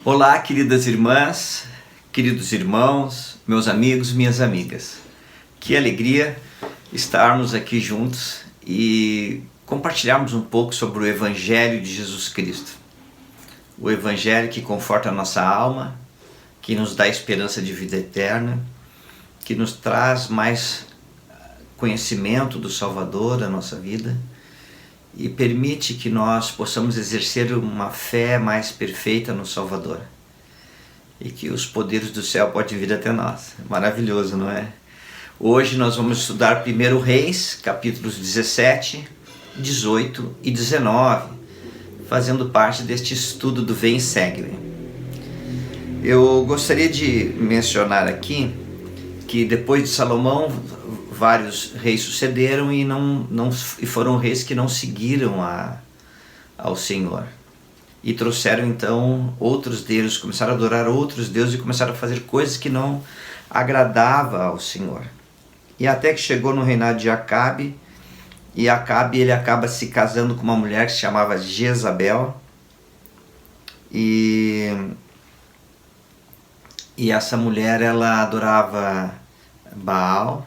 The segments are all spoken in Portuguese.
Olá, queridas irmãs, queridos irmãos, meus amigos, minhas amigas. Que alegria estarmos aqui juntos e compartilharmos um pouco sobre o Evangelho de Jesus Cristo. O Evangelho que conforta a nossa alma, que nos dá esperança de vida eterna, que nos traz mais conhecimento do Salvador da nossa vida e permite que nós possamos exercer uma fé mais perfeita no Salvador e que os poderes do céu podem vir até nós. Maravilhoso, não é? Hoje nós vamos estudar 1 Reis, capítulos 17, 18 e 19, fazendo parte deste estudo do Vem e Segue-me. Eu gostaria de mencionar aqui que depois de Salomão, vários reis sucederam e foram reis que não seguiram ao Senhor. E trouxeram então outros deuses, começaram a adorar outros deuses e começaram a fazer coisas que não agradavam ao Senhor. E até que chegou no reinado de Acabe, e Acabe ele acaba se casando com uma mulher que se chamava Jezabel. E essa mulher ela adorava Baal.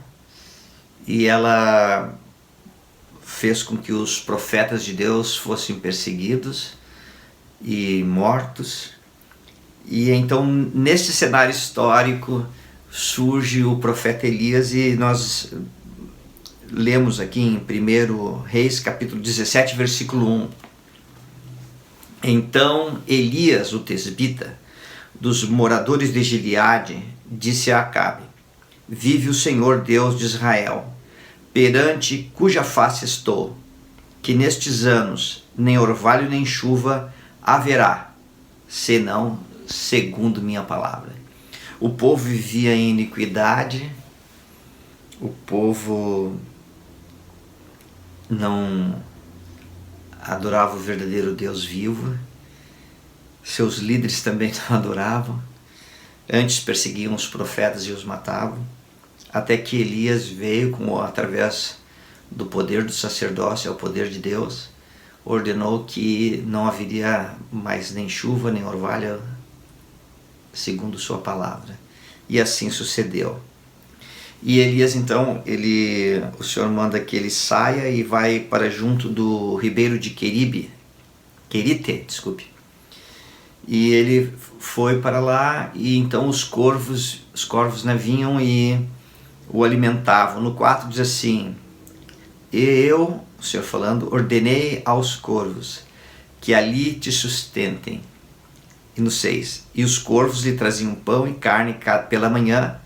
E ela fez com que os profetas de Deus fossem perseguidos e mortos. E então, nesse cenário histórico, surge o profeta Elias e nós lemos aqui em 1 Reis, capítulo 17, versículo 1. Então Elias, o tesbita, dos moradores de Gileade, disse a Acabe: Vive o Senhor Deus de Israel, perante cuja face estou, que nestes anos nem orvalho nem chuva haverá, senão segundo minha palavra. O povo vivia em iniquidade, o povo não adorava o verdadeiro Deus vivo, seus líderes também não adoravam, antes perseguiam os profetas e os matavam, até que Elias veio, através do poder do sacerdócio, ao poder de Deus, ordenou que não haveria mais nem chuva, nem orvalho, segundo sua palavra. E assim sucedeu. E Elias, então, o Senhor manda que ele saia e vai para junto do ribeiro de Querite. E ele foi para lá e então os corvos vinham e o alimentavam. No 4 diz assim: E eu, o Senhor falando, ordenei aos corvos que ali te sustentem. E no 6, e os corvos lhe traziam pão e carne pela manhã,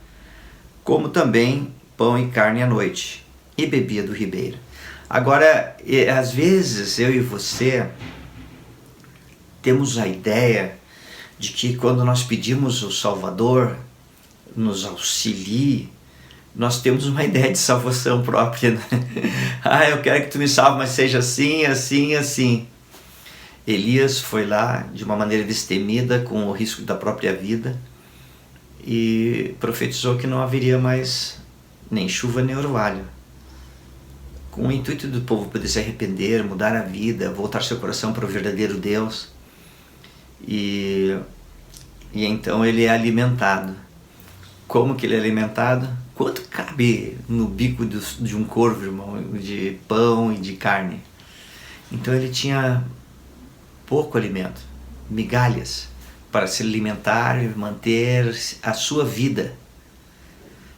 como também pão e carne à noite, e bebia do ribeiro. Agora, às vezes eu e você temos a ideia de que quando nós pedimos o Salvador nos auxilie, nós temos uma ideia de salvação própria, né? Eu quero que tu me salve, mas seja assim, assim, assim. Elias foi lá de uma maneira destemida, com o risco da própria vida, e profetizou que não haveria mais nem chuva nem orvalho, com o intuito do povo poder se arrepender, mudar a vida, voltar seu coração para o verdadeiro Deus. E então ele é alimentado. Como que ele é alimentado? Quanto cabe no bico de um corvo, irmão, de pão e de carne? Então ele tinha pouco alimento, migalhas, para se alimentar e manter a sua vida.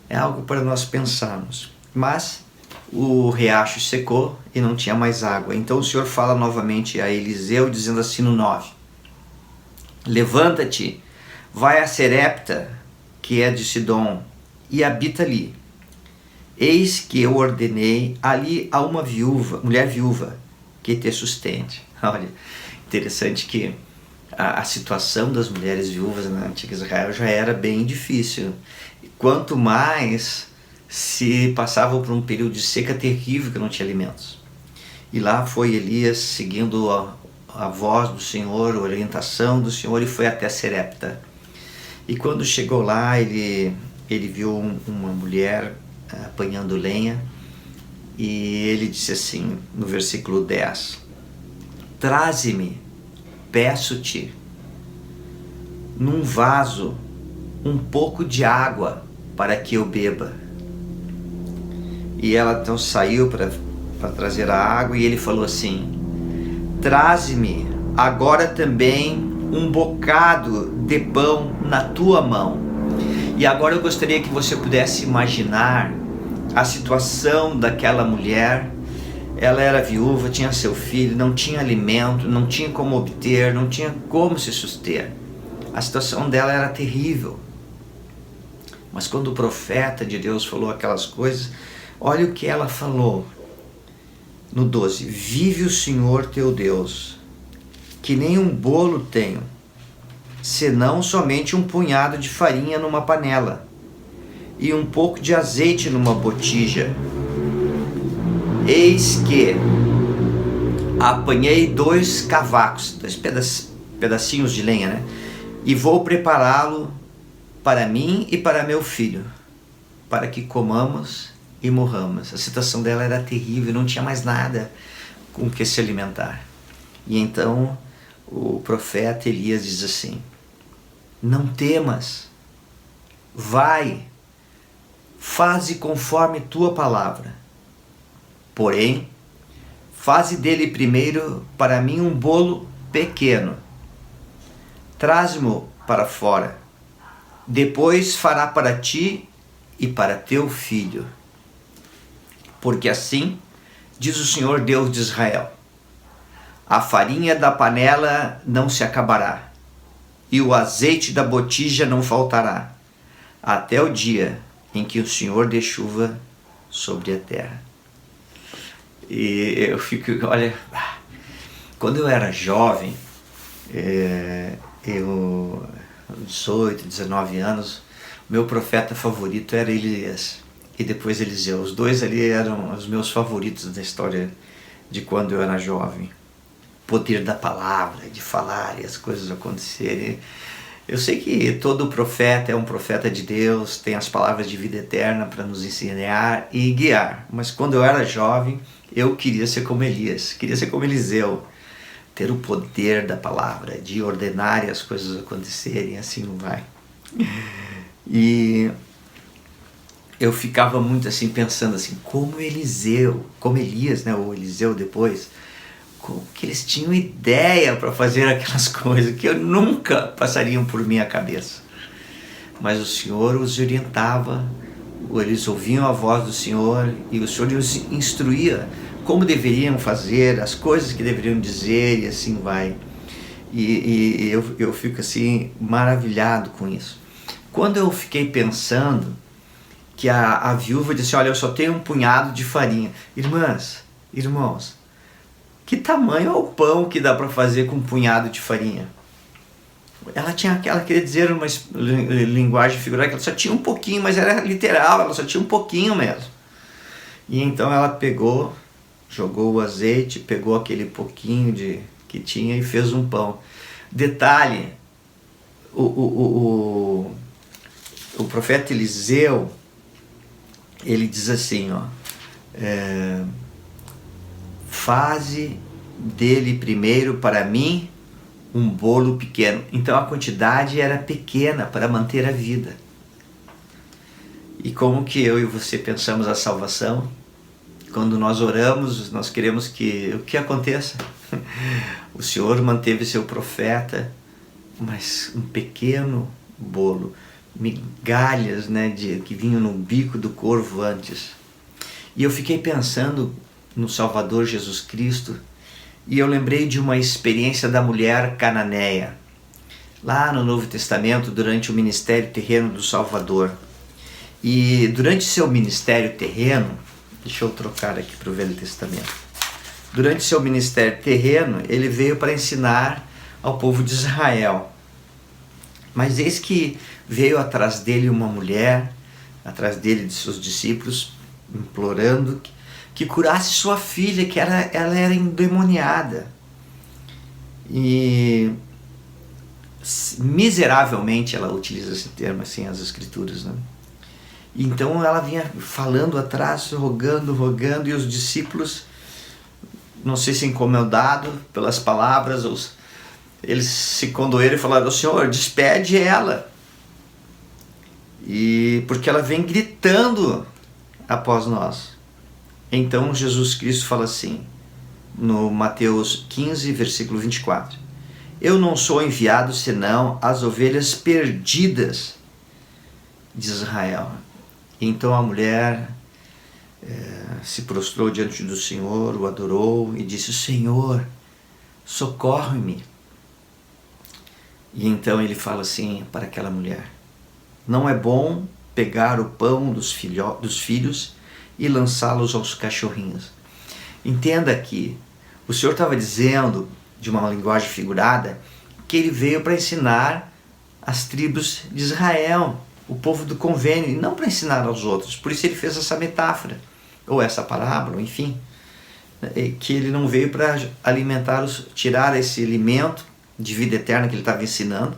É algo para nós pensarmos. Mas o riacho secou e não tinha mais água. Então o Senhor fala novamente a Eliseu, dizendo assim no 9: Levanta-te, vai a Serepta, que é de Sidom, e habita ali. Eis que eu ordenei ali a uma mulher viúva, que te sustente. Olha, interessante que a situação das mulheres viúvas na antiga Israel já era bem difícil. Quanto mais se passavam por um período de seca terrível que não tinha alimentos. E lá foi Elias seguindo a voz do Senhor, a orientação do Senhor, e foi até Serepta. E quando chegou lá, ele viu uma mulher apanhando lenha, e ele disse assim, no versículo 10: Traze-me, peço-te, num vaso um pouco de água para que eu beba. E ela então saiu para trazer a água, e ele falou assim: traze-me agora também um bocado de pão na tua mão. E agora eu gostaria que você pudesse imaginar a situação daquela mulher. Ela era viúva, tinha seu filho, não tinha alimento, não tinha como obter, não tinha como se suster. A situação dela era terrível. Mas quando o profeta de Deus falou aquelas coisas, olha o que ela falou no 12: vive o Senhor teu Deus, que nem um bolo tenho, senão somente um punhado de farinha numa panela e um pouco de azeite numa botija. Eis que apanhei 2 cavacos, 2 pedacinhos de lenha, né? E vou prepará-lo para mim e para meu filho, para que comamos e morramos. A situação dela era terrível, não tinha mais nada com que se alimentar. E então o profeta Elias diz assim: não temas, vai, faze conforme tua palavra. Porém, faze dele primeiro para mim um bolo pequeno. Traze-mo para fora. Depois fará para ti e para teu filho. Porque assim diz o Senhor Deus de Israel: a farinha da panela não se acabará, e o azeite da botija não faltará, até o dia em que o Senhor dê chuva sobre a terra. E eu fico, olha, quando eu era jovem, eu 18, 19 anos, meu profeta favorito era Elias e depois Eliseu. Os dois ali eram os meus favoritos da história de quando eu era jovem. Poder da palavra, de falar e as coisas acontecerem. Eu sei que todo profeta é um profeta de Deus, tem as palavras de vida eterna para nos ensinar e guiar. Mas quando eu era jovem, eu queria ser como Elias, queria ser como Eliseu, ter o poder da palavra, de ordenar as coisas acontecerem, assim vai. E eu ficava muito assim, pensando assim, como Eliseu, como Elias, né, ou Eliseu depois, como que eles tinham ideia para fazer aquelas coisas que eu nunca passariam por minha cabeça. Mas o Senhor os orientava, eles ouviam a voz do Senhor e o Senhor os instruía como deveriam fazer, as coisas que deveriam dizer, e assim vai. E eu fico assim maravilhado com isso. Quando eu fiquei pensando que a viúva disse: olha, eu só tenho um punhado de farinha. Irmãs, irmãos, que tamanho é o pão que dá para fazer com um punhado de farinha? Ela queria dizer uma linguagem figurada, que ela só tinha um pouquinho, mas era literal, ela só tinha um pouquinho mesmo. E então ela pegou, jogou o azeite, pegou aquele pouquinho que tinha e fez um pão. Detalhe, o profeta Eliseu, ele diz assim, ó, faze dele primeiro para mim um bolo pequeno. Então a quantidade era pequena para manter a vida. E como que eu e você pensamos a salvação? Quando nós oramos, nós queremos que o que aconteça? O Senhor manteve seu profeta, mas um pequeno bolo, migalhas, né, que vinham no bico do corvo antes. E eu fiquei pensando no Salvador Jesus Cristo, e eu lembrei de uma experiência da mulher cananeia, lá no Novo Testamento, durante o ministério terreno do Salvador. E durante seu ministério terreno, deixa eu trocar aqui para o Velho Testamento. Durante seu ministério terreno, ele veio para ensinar ao povo de Israel. Mas eis que veio atrás dele uma mulher, atrás dele de seus discípulos, implorando que curasse sua filha, que ela era endemoniada. E miseravelmente ela utiliza esse termo assim, as escrituras, né? Então ela vinha falando atrás, rogando, e os discípulos, não sei se incomodados pelas palavras, eles se condoeram e falaram: Senhor, despede ela. E porque ela vem gritando após nós. Então Jesus Cristo fala assim, no Mateus 15, versículo 24: Eu não sou enviado senão as ovelhas perdidas de Israel. Então a mulher se prostrou diante do Senhor, o adorou e disse: Senhor, socorre-me. E então ele fala assim para aquela mulher: Não é bom pegar o pão dos filhos e lançá-los aos cachorrinhos. Entenda que o Senhor estava dizendo, de uma linguagem figurada, que ele veio para ensinar as tribos de Israel, o povo do convênio, e não para ensinar aos outros. Por isso ele fez essa metáfora, ou essa parábola, enfim, que ele não veio para alimentar, tirar esse alimento de vida eterna que ele estava ensinando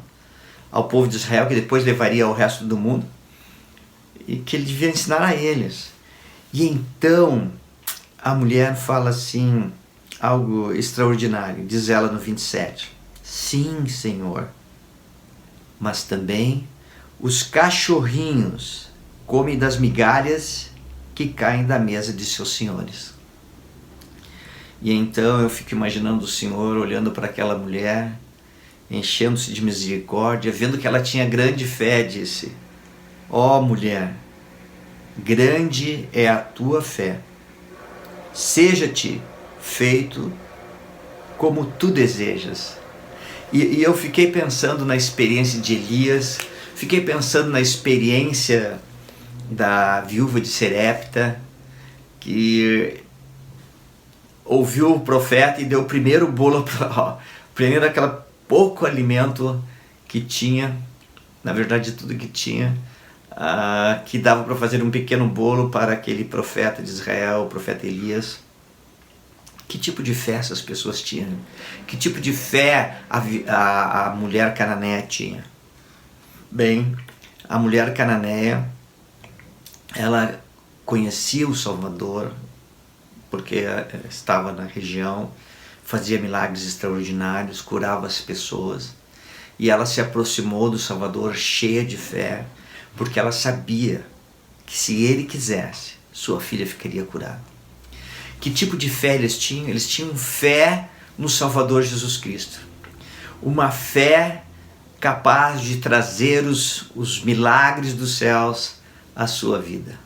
ao povo de Israel, que depois levaria ao resto do mundo, e que ele devia ensinar a eles. E então a mulher fala assim, algo extraordinário, diz ela no 27: Sim, Senhor, mas também os cachorrinhos comem das migalhas que caem da mesa de seus senhores. E então eu fico imaginando o Senhor olhando para aquela mulher, enchendo-se de misericórdia, vendo que ela tinha grande fé, disse: Ó mulher, grande é a tua fé, seja-te feito como tu desejas. E eu fiquei pensando na experiência de Elias, fiquei pensando na experiência da viúva de Serepta, que ouviu o profeta e deu o primeiro bolo, primeiro aquele pouco alimento que tinha, na verdade tudo que tinha, que dava para fazer um pequeno bolo para aquele profeta de Israel, o profeta Elias. Que tipo de fé essas pessoas tinham? Que tipo de fé a mulher cananeia tinha? Bem, a mulher cananeia, ela conhecia o Salvador, porque estava na região, fazia milagres extraordinários, curava as pessoas, e ela se aproximou do Salvador cheia de fé, porque ela sabia que se ele quisesse, sua filha ficaria curada. Que tipo de fé eles tinham? Eles tinham fé no Salvador Jesus Cristo. Uma fé capaz de trazer os milagres dos céus à sua vida.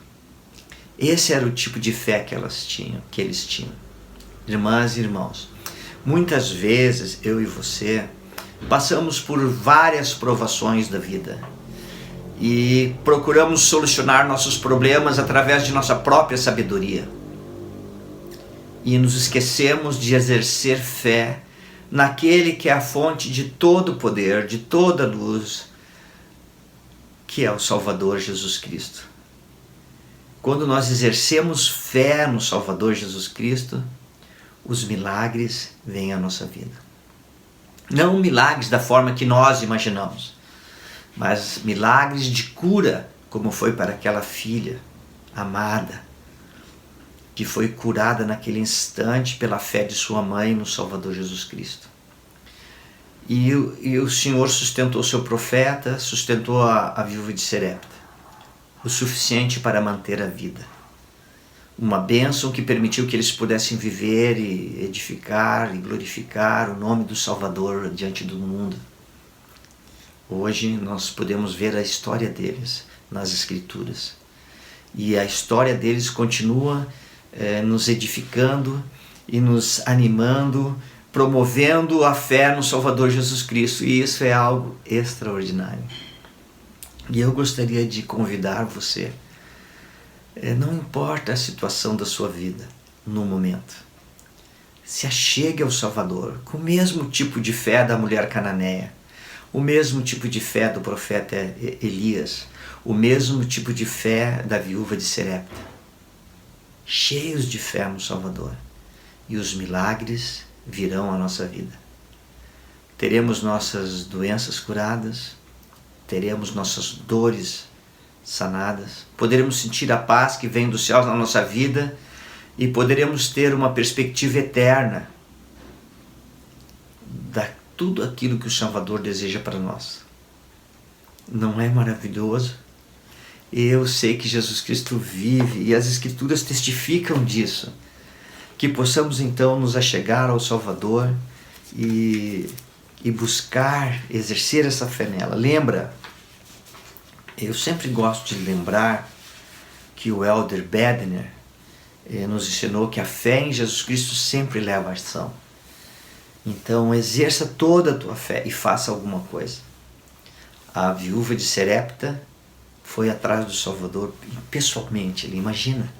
Esse era o tipo de fé que eles tinham. Irmãs e irmãos, muitas vezes eu e você passamos por várias provações da vida e procuramos solucionar nossos problemas através de nossa própria sabedoria. E nos esquecemos de exercer fé naquele que é a fonte de todo o poder, de toda a luz, que é o Salvador Jesus Cristo. Quando nós exercemos fé no Salvador Jesus Cristo, os milagres vêm à nossa vida. Não milagres da forma que nós imaginamos, mas milagres de cura, como foi para aquela filha amada, que foi curada naquele instante pela fé de sua mãe no Salvador Jesus Cristo. E o Senhor sustentou seu profeta, sustentou a viúva de Serepta, o suficiente para manter a vida. Uma bênção que permitiu que eles pudessem viver e edificar e glorificar o nome do Salvador diante do mundo. Hoje nós podemos ver a história deles nas Escrituras. E a história deles continua nos edificando e nos animando, promovendo a fé no Salvador Jesus Cristo. E isso é algo extraordinário. E eu gostaria de convidar você, não importa a situação da sua vida no momento, se achegue ao Salvador com o mesmo tipo de fé da mulher cananeia, o mesmo tipo de fé do profeta Elias, o mesmo tipo de fé da viúva de Serepta. Cheios de fé no Salvador, e os milagres virão à nossa vida. Teremos nossas doenças curadas, teremos nossas dores sanadas, poderemos sentir a paz que vem dos céus na nossa vida e poderemos ter uma perspectiva eterna tudo aquilo que o Salvador deseja para nós. Não é maravilhoso? Eu sei que Jesus Cristo vive e as Escrituras testificam disso. Que possamos então nos achegar ao Salvador e buscar, exercer essa fé nela. Lembra, eu sempre gosto de lembrar que o Elder Bedner nos ensinou que a fé em Jesus Cristo sempre leva à ação. Então exerça toda a tua fé e faça alguma coisa. A viúva de Serepta foi atrás do Salvador pessoalmente, ele imagina.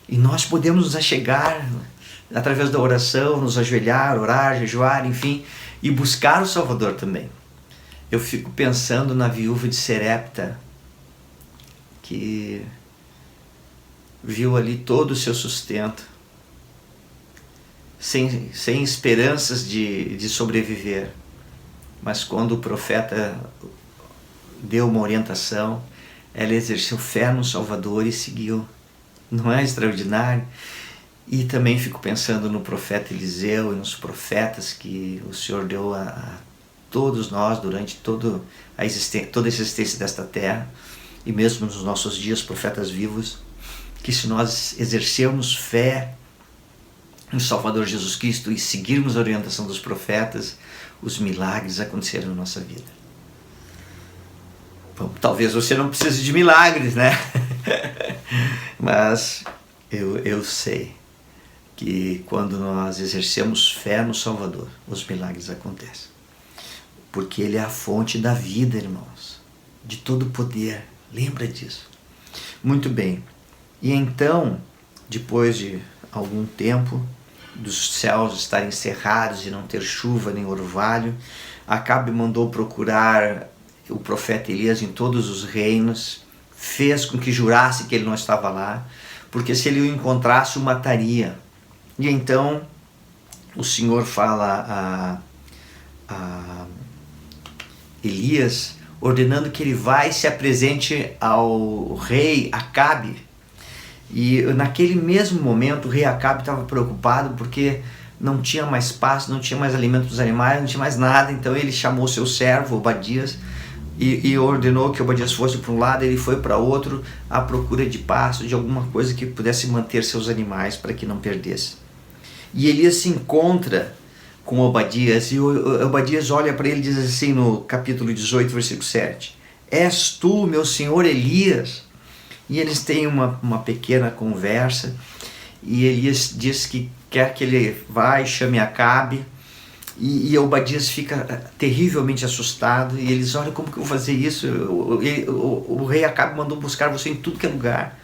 E nós podemos nos achegar através da oração, nos ajoelhar, orar, jejuar, enfim, e buscar o Salvador também. Eu fico pensando na viúva de Serepta, que viu ali todo o seu sustento, sem esperanças de sobreviver. Mas quando o profeta deu uma orientação, ela exerceu fé no Salvador e seguiu. Não é extraordinário? E também fico pensando no profeta Eliseu e nos profetas que o Senhor deu a todos nós durante toda a existência desta terra, e mesmo nos nossos dias, profetas vivos, que se nós exercermos fé no Salvador Jesus Cristo e seguirmos a orientação dos profetas, os milagres acontecerão na nossa vida. Bom, talvez você não precise de milagres, né? Mas eu sei que quando nós exercemos fé no Salvador, os milagres acontecem. Porque Ele é a fonte da vida, irmãos, de todo poder. Lembra disso. Muito bem. E então, depois de algum tempo, dos céus estarem cerrados e não ter chuva nem orvalho, Acabe mandou procurar o profeta Elias em todos os reinos, fez com que jurasse que ele não estava lá, porque se ele o encontrasse, o mataria. E então o Senhor fala a Elias, ordenando que ele vá e se apresente ao rei Acabe. E naquele mesmo momento o rei Acabe estava preocupado porque não tinha mais pasto, não tinha mais alimento para os animais, não tinha mais nada. Então ele chamou seu servo Obadias e ordenou que Obadias fosse para um lado, ele foi para outro à procura de pasto, de alguma coisa que pudesse manter seus animais para que não perdesse. E Elias se encontra com Obadias e Obadias olha para ele e diz assim no capítulo 18, versículo 7: És tu, meu senhor Elias? E eles têm uma pequena conversa e Elias diz que quer que ele vá e chame Acabe. E Obadias fica terrivelmente assustado e eles, olha, como que eu vou fazer isso? O rei Acabe mandou buscar você em tudo que é lugar.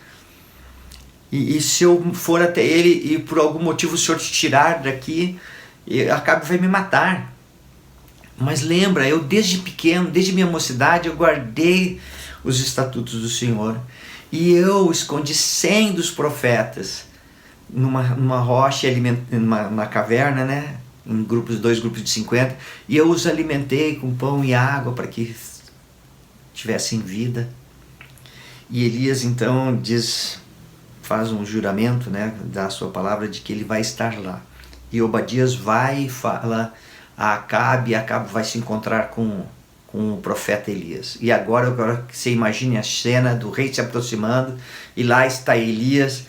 E se eu for até ele e por algum motivo o senhor te tirar daqui, Acabe vai me matar. Mas lembra, eu desde pequeno, desde minha mocidade, eu guardei os estatutos do Senhor. E eu escondi 100 dos profetas numa rocha, numa caverna, né? Em dois grupos de 50, e eu os alimentei com pão e água para que tivessem vida. E Elias então faz um juramento, né, dá a sua palavra de que ele vai estar lá. E Obadias vai e fala a Acabe, e Acabe vai se encontrar com o profeta Elias. E agora eu quero que você imagine a cena do rei se aproximando, e lá está Elias.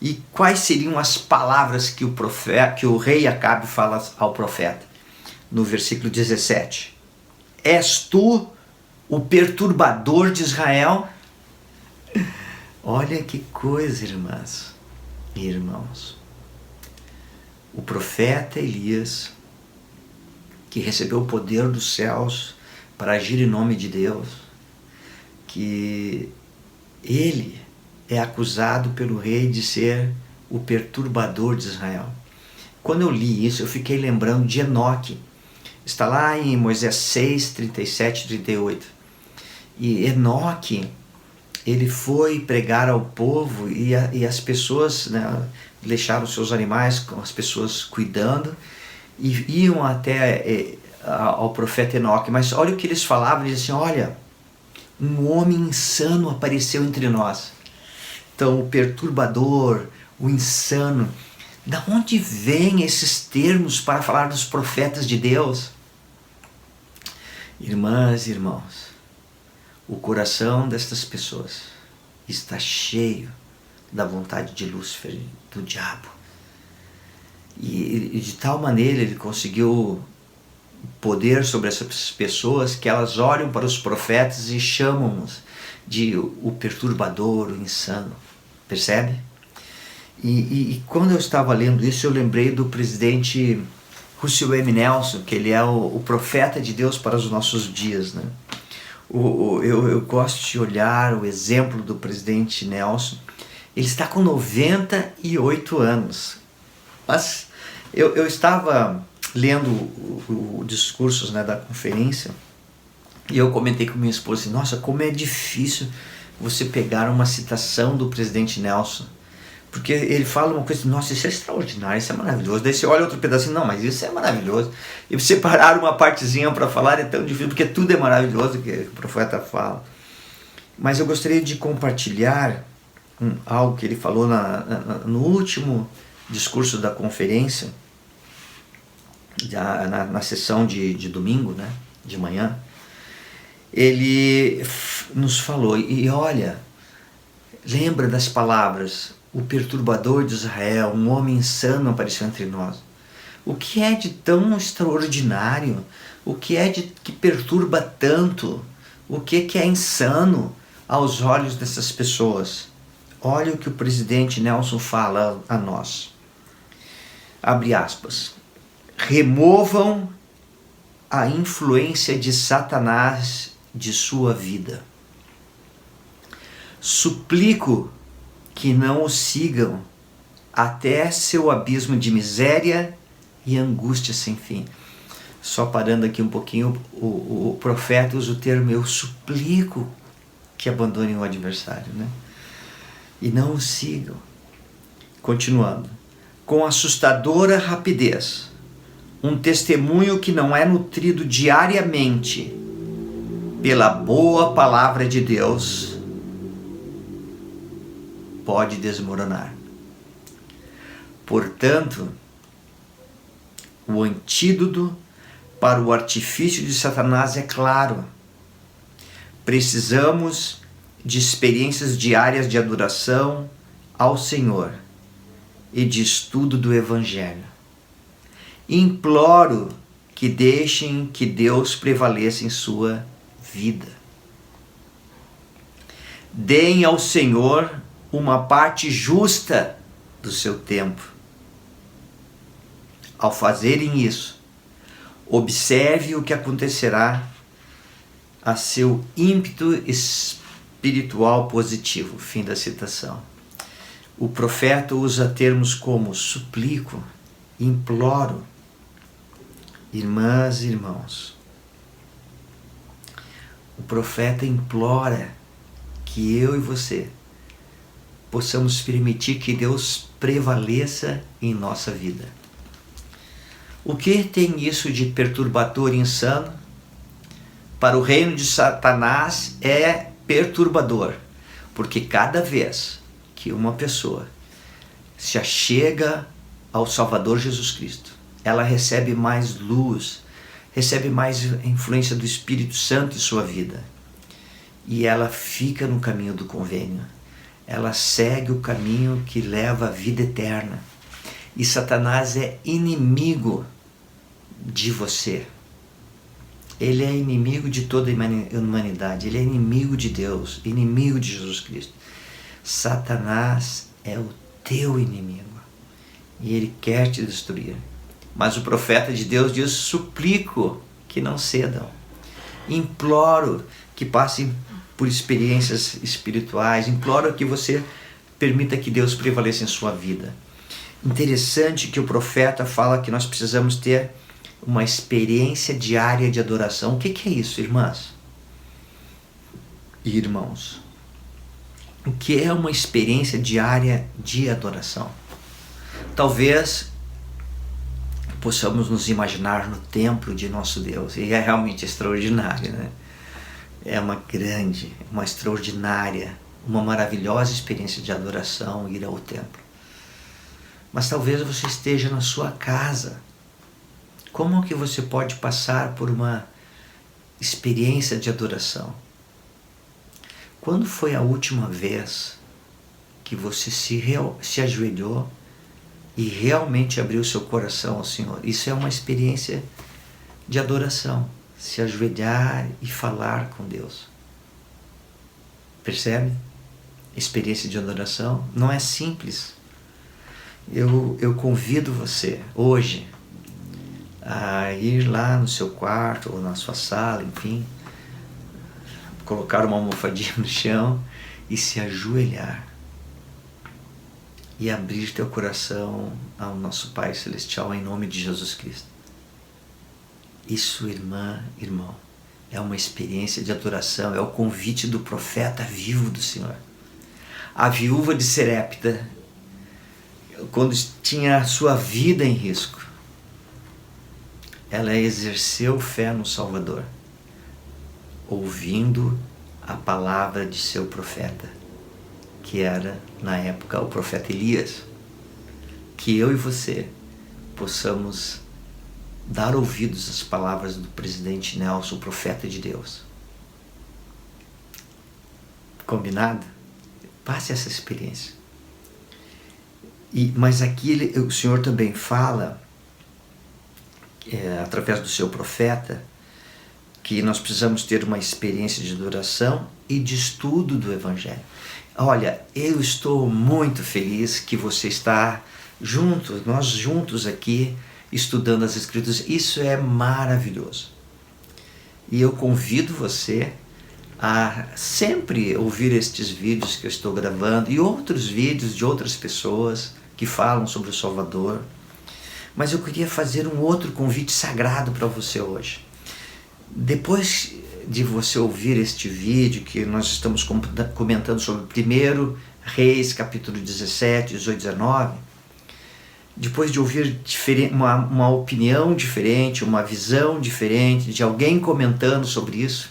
E quais seriam as palavras que o rei Acabe fala ao profeta? No versículo 17: És tu o perturbador de Israel? Olha que coisa, irmãs e irmãos. O profeta Elias, que recebeu o poder dos céus para agir em nome de Deus, que ele é acusado pelo rei de ser o perturbador de Israel. Quando eu li isso, eu fiquei lembrando de Enoque. Está lá em Moisés 6, 37 e 38. E Enoque, ele foi pregar ao povo e as pessoas, né, deixaram seus animais com as pessoas cuidando e iam até ao profeta Enoque. Mas olha o que eles falavam, eles diziam assim, olha, um homem insano apareceu entre nós. Então, o perturbador, o insano, da onde vêm esses termos para falar dos profetas de Deus? Irmãs e irmãos, o coração destas pessoas está cheio da vontade de Lúcifer, do diabo. E de tal maneira ele conseguiu poder sobre essas pessoas que elas olham para os profetas e chamam-nos de o perturbador, o insano. Percebe? E quando eu estava lendo isso, eu lembrei do presidente Russell M. Nelson, que ele é o profeta de Deus para os nossos dias, né? Eu gosto de olhar o exemplo do presidente Nelson. Ele está com 98 anos. Mas eu estava lendo o discursos, né, da conferência, e eu comentei com minha esposa assim, nossa, como é difícil você pegar uma citação do presidente Nelson. Porque ele fala uma coisa, nossa, isso é extraordinário, isso é maravilhoso. Daí você olha outro pedacinho, não, mas isso é maravilhoso. E separar uma partezinha para falar é tão difícil, porque tudo é maravilhoso que o profeta fala. Mas eu gostaria de compartilhar algo que ele falou no último discurso da conferência, na sessão de domingo, né, de manhã. Ele nos falou, e olha, lembra das palavras, o perturbador de Israel, um homem insano apareceu entre nós. O que é de tão extraordinário? O que é que perturba tanto? O que é insano aos olhos dessas pessoas? Olha o que o presidente Nelson fala a nós. Abre aspas. Removam a influência de Satanás de sua vida. Suplico que não o sigam até seu abismo de miséria e angústia sem fim. Só parando aqui um pouquinho, o profeta usa o termo, eu suplico que abandonem o adversário, né? E não o sigam. Continuando. Com assustadora rapidez, um testemunho que não é nutrido diariamente pela boa palavra de Deus pode desmoronar. Portanto, o antídoto para o artifício de Satanás é claro. Precisamos de experiências diárias de adoração ao Senhor e de estudo do Evangelho. Imploro que deixem que Deus prevaleça em sua vida. Deem ao Senhor uma parte justa do seu tempo. Ao fazerem isso, observe o que acontecerá a seu ímpeto espiritual positivo. Fim da citação. O profeta usa termos como suplico, imploro. Irmãs e irmãos, o profeta implora que eu e você possamos permitir que Deus prevaleça em nossa vida. O que tem isso de perturbador e insano? Para o reino de Satanás é perturbador, porque cada vez que uma pessoa se achega ao Salvador Jesus Cristo, ela recebe mais luz, recebe mais influência do Espírito Santo em sua vida, e ela fica no caminho do convênio. Ela segue o caminho que leva à vida eterna. E Satanás é inimigo de você. Ele é inimigo de toda a humanidade. Ele é inimigo de Deus, inimigo de Jesus Cristo. Satanás é o teu inimigo. E ele quer te destruir. Mas o profeta de Deus diz, suplico que não cedam. Imploro que passem por experiências espirituais, imploro que você permita que Deus prevaleça em sua vida. Interessante que o profeta fala que nós precisamos ter uma experiência diária de adoração. O que é isso, irmãs e irmãos? O que é uma experiência diária de adoração? Talvez possamos nos imaginar no templo de nosso Deus, e é realmente extraordinário, né? É uma grande, uma extraordinária, uma maravilhosa experiência de adoração ir ao templo. Mas talvez você esteja na sua casa. Como que você pode passar por uma experiência de adoração. Quando foi a última vez que você se ajoelhou e realmente abriu seu coração ao Senhor? Isso é uma experiência de adoração. Se ajoelhar e falar com Deus. Percebe? Experiência de adoração não é simples. Eu convido você hoje a ir lá no seu quarto ou na sua sala, enfim, colocar uma almofadinha no chão e se ajoelhar e abrir teu coração ao nosso Pai Celestial em nome de Jesus Cristo. Isso, irmã, irmão, é uma experiência de adoração, é o convite do profeta vivo do Senhor. A viúva de Serepta, quando tinha a sua vida em risco, ela exerceu fé no Salvador, ouvindo a palavra de seu profeta, que era, na época, o profeta Elias. Que eu e você possamos dar ouvidos às palavras do presidente Nelson, o profeta de Deus. Combinado? Passe essa experiência. Mas aqui o Senhor também fala, através do seu profeta, que nós precisamos ter uma experiência de adoração e de estudo do Evangelho. Olha, eu estou muito feliz que você está junto, nós juntos aqui, estudando as Escrituras. Isso é maravilhoso. E eu convido você a sempre ouvir estes vídeos que eu estou gravando e outros vídeos de outras pessoas que falam sobre o Salvador. Mas eu queria fazer um outro convite sagrado para você hoje. Depois de você ouvir este vídeo que nós estamos comentando sobre 1 Reis, capítulo 17, 18, 19, depois de ouvir uma opinião diferente, uma visão diferente, de alguém comentando sobre isso,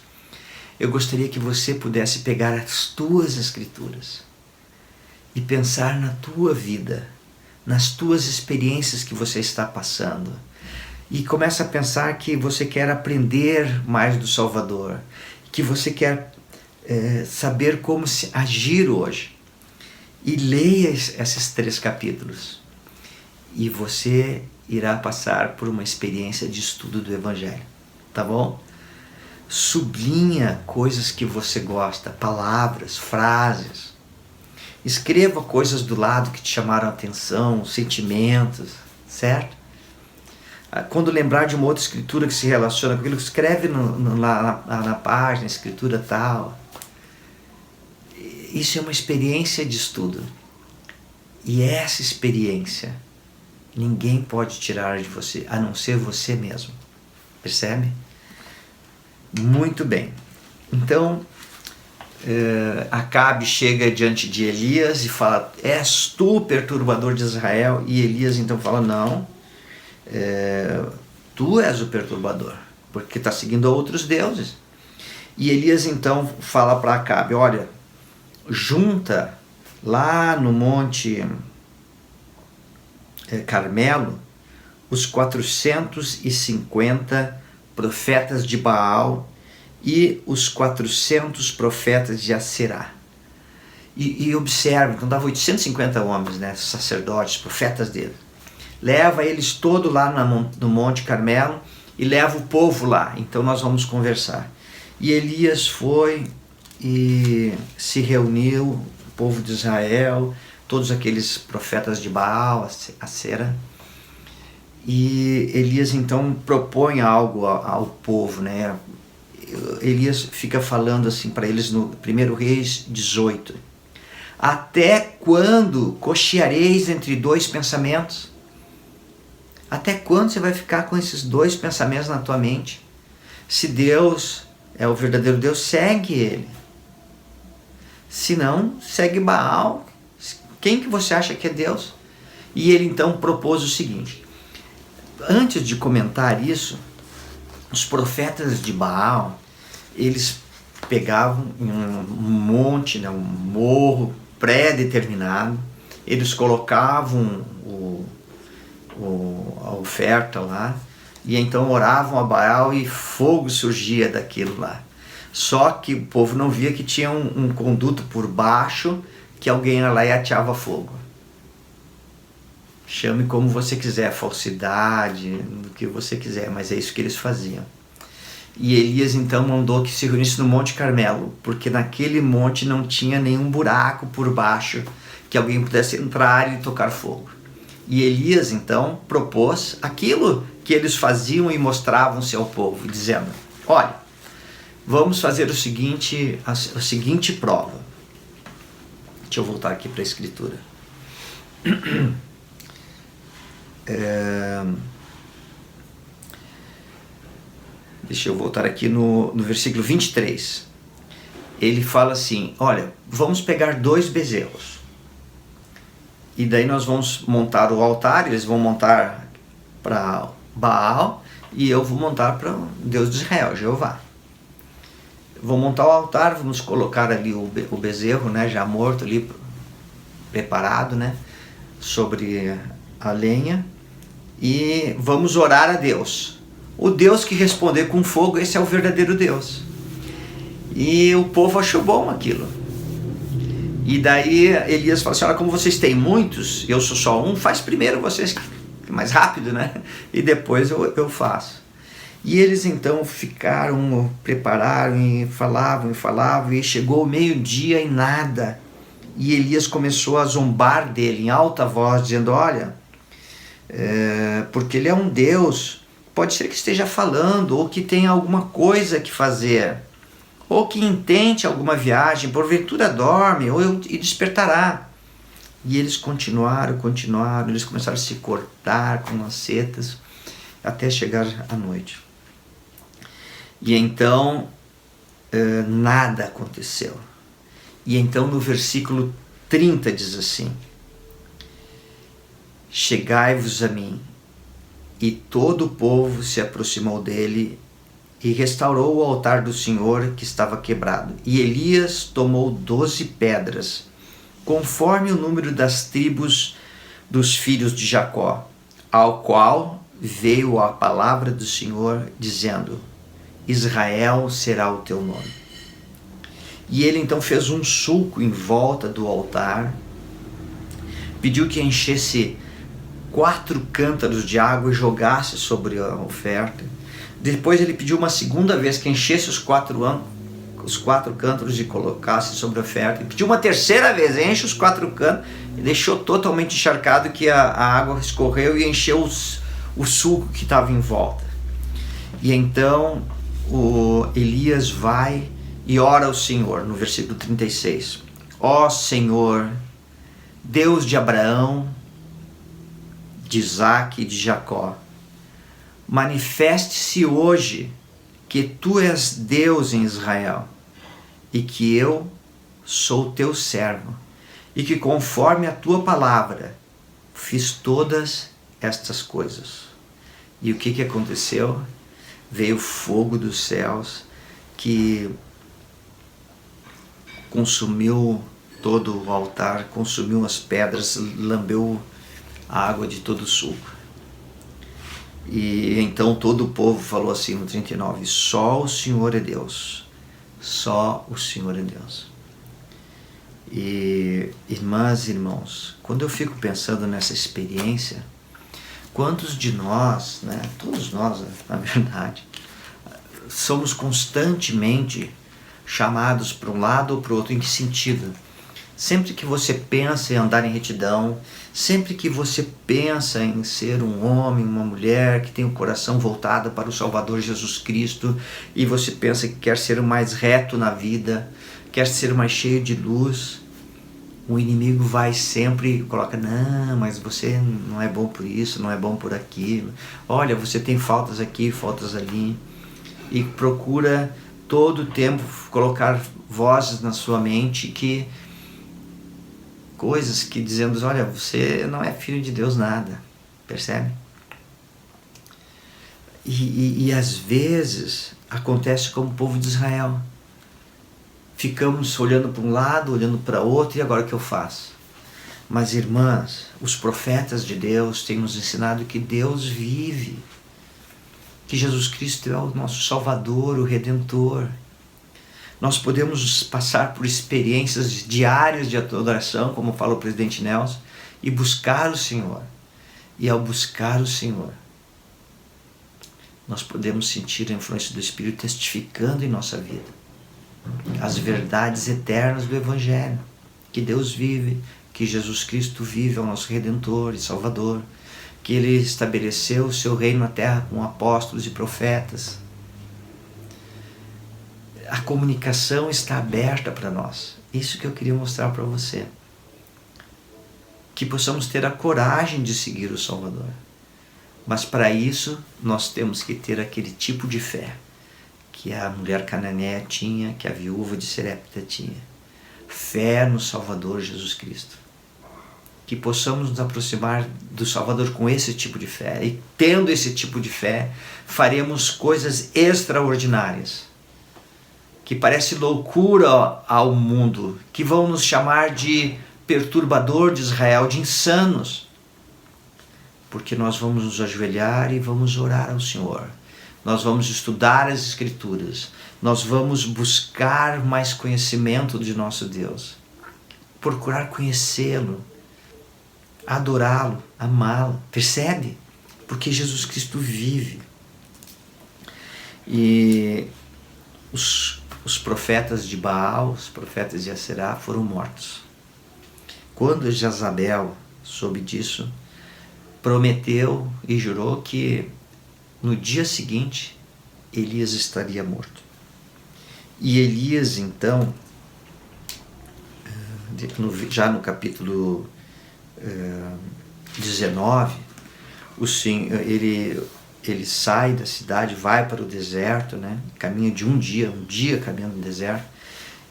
eu gostaria que você pudesse pegar as tuas Escrituras e pensar na tua vida, nas tuas experiências que você está passando. E começa a pensar que você quer aprender mais do Salvador, que você quer saber como agir hoje. E leia esses 3 capítulos. E você irá passar por uma experiência de estudo do Evangelho. Tá bom? Sublinha coisas que você gosta, palavras, frases. Escreva coisas do lado que te chamaram a atenção, sentimentos, certo? Quando lembrar de uma outra escritura que se relaciona com aquilo, escreve na página, escritura tal. Isso é uma experiência de estudo. E essa experiência ninguém pode tirar de você, a não ser você mesmo. Percebe? Muito bem. Então, Acabe chega diante de Elias e fala: és tu o perturbador de Israel? E Elias então fala: não, tu és o perturbador, porque está seguindo outros deuses. E Elias então fala para Acabe: olha, junta lá no monte Carmelo os 450 profetas de Baal e os 400 profetas de Aserá. E observe, então dava 850 homens, né, sacerdotes, profetas dele. Leva eles todos lá no Monte Carmelo e leva o povo lá. Então nós vamos conversar. E Elias foi e se reuniu, o povo de Israel, todos aqueles profetas de Baal, Aserá. E Elias então propõe algo ao povo, né? Elias fica falando assim para eles no 1 Reis 18. Até quando cocheareis entre 2 pensamentos? Até quando você vai ficar com esses 2 pensamentos na tua mente? Se Deus é o verdadeiro Deus, segue Ele. Se não, segue Baal. Quem que você acha que é Deus? E ele então propôs o seguinte: antes de comentar isso, os profetas de Baal, eles pegavam um monte, né, um morro pré-determinado, eles colocavam a oferta lá, E então oravam a Baal e fogo surgia daquilo lá. Só que o povo não via que tinha um conduto por baixo que alguém ia lá e ateava fogo. Chame como você quiser, falsidade, o que você quiser, mas é isso que eles faziam. E Elias então mandou que se reunisse no Monte Carmelo, porque naquele monte não tinha nenhum buraco por baixo que alguém pudesse entrar e tocar fogo. E Elias então propôs aquilo que eles faziam e mostravam-se ao povo, dizendo: olha, vamos fazer a seguinte prova. Deixa eu voltar aqui para a escritura. Deixa eu voltar aqui no versículo 23. Ele fala assim: olha, vamos pegar 2 bezerros. E daí nós vamos montar o altar, eles vão montar para Baal e eu vou montar para o Deus de Israel, Jeová. Vou montar o altar, vamos colocar ali o bezerro, né, já morto ali, preparado, né, sobre a lenha, e vamos orar a Deus. O Deus que responder com fogo, esse é o verdadeiro Deus. E o povo achou bom aquilo. E daí Elias falou assim: olha, como vocês têm muitos, eu sou só um, faz primeiro vocês, mais rápido, né? E depois eu faço. E eles então ficaram, prepararam e falavam, e chegou o meio-dia e nada. E Elias começou a zombar dele em alta voz, dizendo: olha, porque ele é um Deus, pode ser que esteja falando, ou que tenha alguma coisa que fazer, ou que intente alguma viagem, porventura dorme, e despertará. E eles continuaram, eles começaram a se cortar com as setas, até chegar à noite. E então, nada aconteceu. E então no versículo 30 diz assim: chegai-vos a mim. E todo o povo se aproximou dele e restaurou o altar do Senhor que estava quebrado. E Elias tomou 12 pedras, conforme o número das tribos dos filhos de Jacó, ao qual veio a palavra do Senhor, dizendo: Israel será o teu nome. E ele então fez um sulco em volta do altar, pediu que enchesse 4 cântaros de água e jogasse sobre a oferta. Depois ele pediu uma segunda vez que enchesse os 4 cântaros e colocasse sobre a oferta. E pediu uma terceira vez: enche os 4 cântaros, e deixou totalmente encharcado, que a água escorreu e encheu o sulco que estava em volta. E então Elias vai e ora ao Senhor, no versículo 36. Ó Senhor, Deus de Abraão, de Isaque e de Jacó, manifeste-se hoje que tu és Deus em Israel, e que eu sou teu servo, e que conforme a tua palavra fiz todas estas coisas. E o que aconteceu? Veio fogo dos céus que consumiu todo o altar, consumiu as pedras, lambeu a água de todo o sulco. E então todo o povo falou assim no 39: só o Senhor é Deus, só o Senhor é Deus. E irmãs e irmãos, quando eu fico pensando nessa experiência, quantos de nós, né, todos nós na verdade, somos constantemente chamados para um lado ou para o outro? Em que sentido? Sempre que você pensa em andar em retidão, sempre que você pensa em ser um homem, uma mulher que tem o coração voltado para o Salvador Jesus Cristo, e você pensa que quer ser mais reto na vida, quer ser mais cheio de luz, o inimigo vai sempre e coloca: não, mas você não é bom por isso, não é bom por aquilo, olha, você tem faltas aqui, faltas ali, e procura todo o tempo colocar vozes na sua mente, que coisas que dizendo: olha, você não é filho de Deus nada, percebe? E às vezes acontece como o povo de Israel. Ficamos olhando para um lado, olhando para outro, e agora o que eu faço? Mas irmãs, os profetas de Deus têm nos ensinado que Deus vive. que Jesus Cristo é o nosso Salvador, o Redentor. Nós podemos passar por experiências diárias de adoração, como fala o presidente Nelson, e buscar o Senhor. E ao buscar o Senhor, nós podemos sentir a influência do Espírito testificando em nossa vida as verdades eternas do Evangelho, que Deus vive, que Jesus Cristo vive, é o nosso Redentor e Salvador, que Ele estabeleceu o seu reino na terra com apóstolos e profetas. A comunicação está aberta para nós. Isso que eu queria mostrar para você. Que possamos ter a coragem de seguir o Salvador. Mas para isso nós temos que ter aquele tipo de fé que a mulher cananeia tinha, que a viúva de Serepta tinha. Fé no Salvador Jesus Cristo. Que possamos nos aproximar do Salvador com esse tipo de fé. E tendo esse tipo de fé, faremos coisas extraordinárias. Que parece loucura ao mundo, que vão nos chamar de perturbador de Israel, de insanos. Porque nós vamos nos ajoelhar e vamos orar ao Senhor. Nós vamos estudar as Escrituras. Nós vamos buscar mais conhecimento de nosso Deus. Procurar conhecê-lo, adorá-lo, amá-lo. Percebe? Porque Jesus Cristo vive. E os profetas de Baal, os profetas de Aserá foram mortos. Quando Jezabel soube disso, prometeu e jurou que no dia seguinte Elias estaria morto. E Elias, então, já no capítulo 19, ele sai da cidade, vai para o deserto, né? Caminha de um dia caminhando no deserto,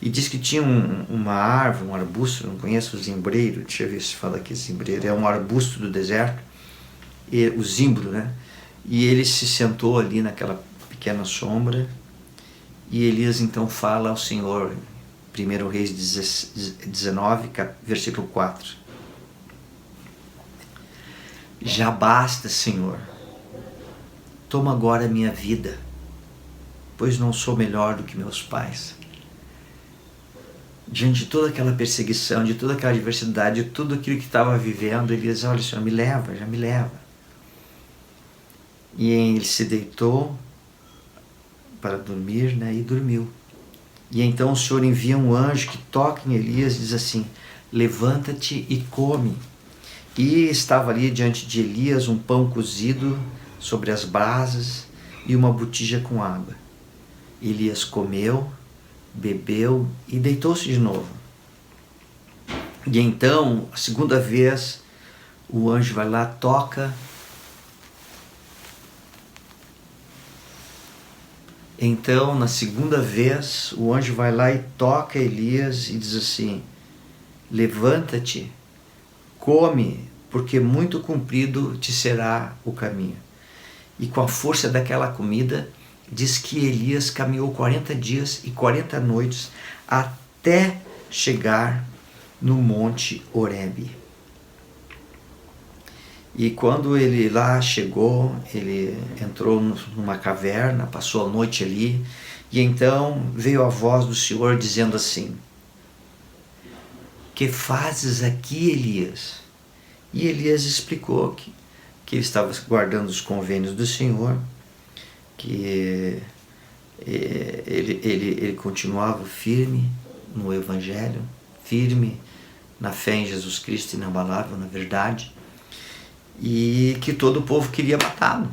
e diz que tinha uma árvore, um arbusto, não conheço o zimbreiro, deixa eu ver se fala aqui zimbreiro, é um arbusto do deserto, o zimbro, né? E ele se sentou ali naquela pequena sombra, e Elias então fala ao Senhor, 1 Reis 19, versículo 4. Já basta, Senhor, toma agora a minha vida, pois não sou melhor do que meus pais. Diante de toda aquela perseguição, de toda aquela adversidade, de tudo aquilo que estava vivendo, ele diz, olha, Senhor, me leva, já me leva. E ele se deitou para dormir, né, e dormiu. E então o Senhor envia um anjo que toca em Elias e diz assim, levanta-te e come. E estava ali diante de Elias um pão cozido sobre as brasas e uma botija com água. Elias comeu, bebeu e deitou-se de novo. E então, a segunda vez, o anjo vai lá, toca. Então, na segunda vez, o anjo vai lá e toca Elias e diz assim, levanta-te, come, porque muito comprido te será o caminho. E com a força daquela comida, diz que Elias caminhou 40 dias e 40 noites até chegar no Monte Horebe. E quando ele lá chegou, ele entrou numa caverna, passou a noite ali, e então veio a voz do Senhor dizendo assim, que fazes aqui, Elias? E Elias explicou que ele estava guardando os convênios do Senhor, que ele continuava firme no Evangelho, firme na fé em Jesus Cristo, inabalável na verdade, e que todo o povo queria matá-lo.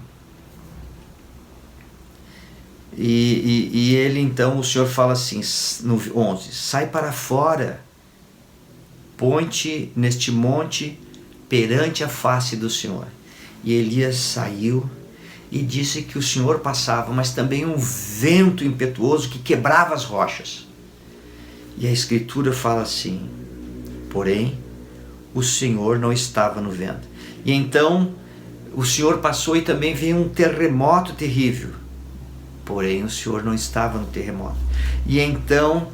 E ele então, o Senhor fala assim, no 11, sai para fora, põe-te neste monte perante a face do Senhor. E Elias saiu e disse que o Senhor passava, mas também um vento impetuoso que quebrava as rochas. E a Escritura fala assim, porém, o Senhor não estava no vento. E então o Senhor passou e também veio um terremoto terrível. Porém, o Senhor não estava no terremoto. E então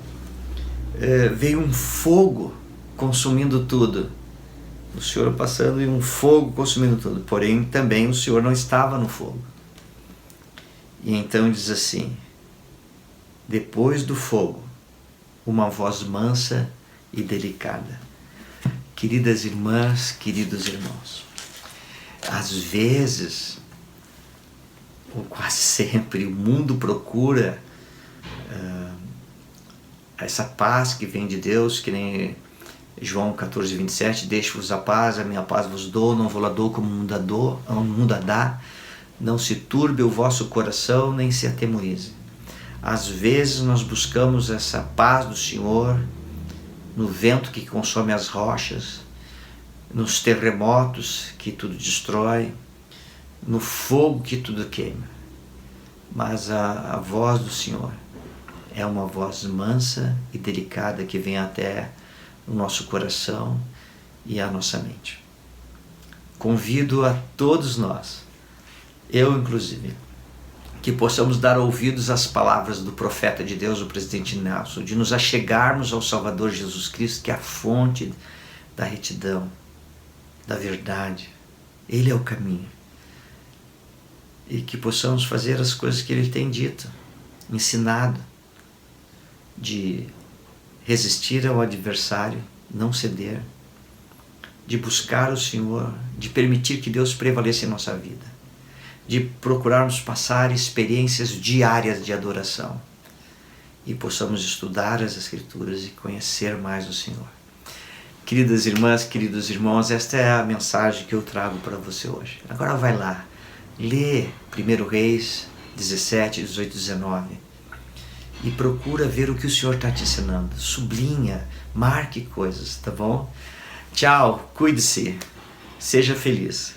veio um fogo consumindo tudo. O Senhor passando e um fogo consumindo tudo. Porém, também o Senhor não estava no fogo. E então diz assim: depois do fogo, uma voz mansa e delicada. Queridas irmãs, queridos irmãos, às vezes, ou quase sempre, o mundo procura essa paz que vem de Deus, que nem João 14, 27, deixo-vos a paz, a minha paz vos dou, não vou-la dou como o mundo a dá, não se turbe o vosso coração, nem se atemorize. Às vezes nós buscamos essa paz do Senhor no vento que consome as rochas, nos terremotos que tudo destrói, no fogo que tudo queima. Mas a voz do Senhor é uma voz mansa e delicada que vem até o nosso coração e a nossa mente. Convido a todos nós, eu inclusive, que possamos dar ouvidos às palavras do profeta de Deus, o presidente Nelson, de nos achegarmos ao Salvador Jesus Cristo, que é a fonte da retidão, da verdade. Ele é o caminho. E que possamos fazer as coisas que Ele tem dito, ensinado, de resistir ao adversário, não ceder, de buscar o Senhor, de permitir que Deus prevaleça em nossa vida, de procurarmos passar experiências diárias de adoração e possamos estudar as Escrituras e conhecer mais o Senhor. Queridas irmãs, queridos irmãos, esta é a mensagem que eu trago para você hoje. Agora vai lá, lê 1 Reis 17, 18, 19 e procura ver o que o Senhor está te ensinando. Sublinha, marque coisas, tá bom? Tchau, cuide-se, seja feliz.